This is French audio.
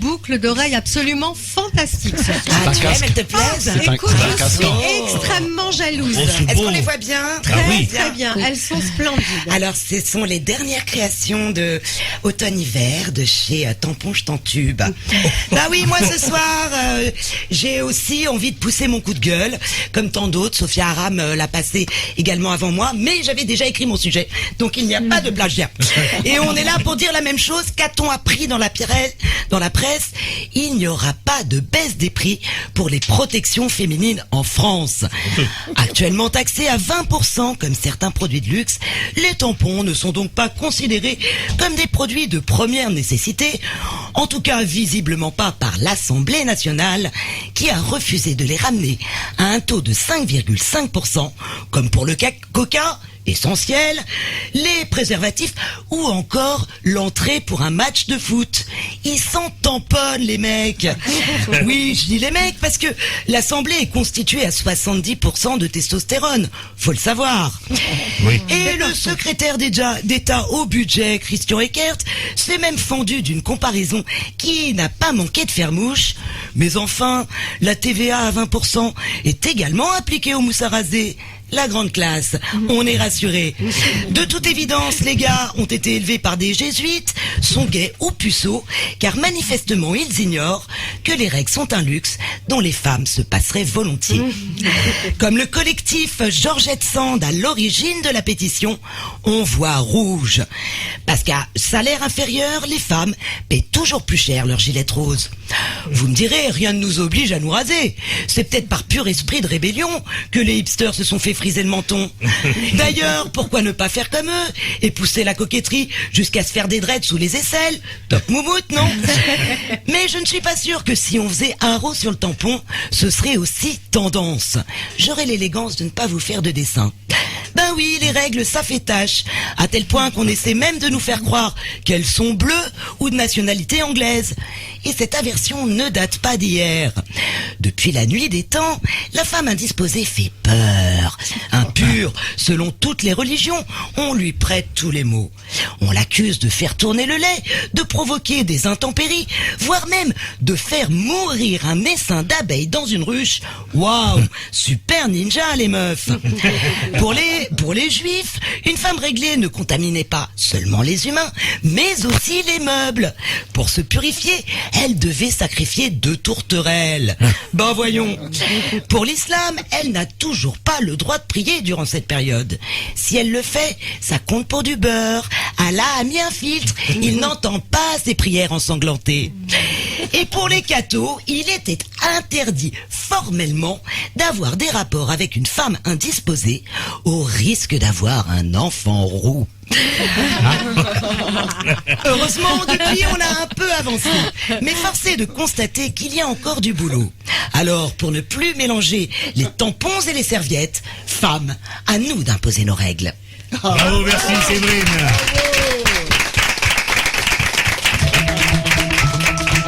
boucles d'oreilles absolument fantastiques. Ah, tu aimes, elles te plaisent? Écoute, c'est un je castor. suis extrêmement jalouse. Oh, c'est Est-ce beau. qu'on les voit bien? Très bien, elles sont splendides. Alors, ce sont les dernières créations de automne-hiver de chez Tampon Tube. Bah oui, moi ce soir, j'ai aussi envie de pousser mon coup de gueule, comme tant d'autres. Sophia Aram l'a passé également avant moi, mais j'avais déjà écrit mon sujet, donc il n'y a pas de plagiat. Et on est là pour dire la même chose. Qu'a-t-on appris dans la presse? Il n'y aura pas de baisse des prix pour les protections féminines en France. Actuellement taxés à 20% comme certains produits de luxe, les tampons ne sont donc pas considérés comme des produits de première nécessité, en tout cas visiblement pas par l'Assemblée nationale qui a refusé de les ramener à un taux de 5,5% comme pour le coca essentiel, les préservatifs ou encore l'entrée pour un match de foot. Ils s'en tamponnent les mecs. Oui, je dis les mecs parce que l'Assemblée est constituée à 70% de testostérone, faut le savoir. Oui. Et le secrétaire d'État au budget, Christian Eckert, s'est même fendu d'une comparaison qui n'a pas manqué de faire mouche. Mais enfin, la TVA à 20% est également appliquée aux mousses à raser. La grande classe, on est rassuré. De toute évidence, les gars ont été élevés par des jésuites, sont gays ou puceaux, car manifestement ils ignorent que les règles sont un luxe dont les femmes se passeraient volontiers. Comme le collectif Georgette Sand à l'origine de la pétition, on voit rouge. Parce qu'à salaire inférieur, les femmes paient toujours plus cher leur gilette rose. Vous me direz, rien ne nous oblige à nous raser. C'est peut-être par pur esprit de rébellion que les hipsters se sont fait friser le menton. D'ailleurs, pourquoi ne pas faire comme eux et pousser la coquetterie jusqu'à se faire des dreads sous les aisselles? Top moumoute, non? Mais je ne suis pas sûr que si on faisait un rose sur le tampon, ce serait aussi tendance. J'aurais l'élégance de ne pas vous faire de dessin. Ben oui, les règles, ça fait tâche, à tel point qu'on essaie même de nous faire croire qu'elles sont bleues ou de nationalité anglaise. Et cette aversion ne date pas d'hier. Depuis la nuit des temps, la femme indisposée fait peur. Impure, selon toutes les religions, on lui prête tous les maux. On l'accuse de faire tourner le lait, de provoquer des intempéries, voire même de faire mourir un essaim d'abeilles dans une ruche. Waouh, super ninja les meufs. Pour les juifs, une femme réglée ne contaminait pas seulement les humains, mais aussi les meubles. Pour se purifier, elle devait sacrifier 2 tourterelles. Ben voyons. Pour l'islam, elle n'a toujours pas le droit de prier durant cette période. Si elle le fait, ça compte pour du beurre. Allah a mis un filtre. Il n'entend pas ses prières ensanglantées. Et pour les cathos, il était interdit formellement d'avoir des rapports avec une femme indisposée au risque d'avoir un enfant roux. Heureusement, depuis, on a un peu avancé. Mais force est de constater qu'il y a encore du boulot. Alors, pour ne plus mélanger les tampons et les serviettes, femmes, à nous d'imposer nos règles. Bravo, merci Séverine.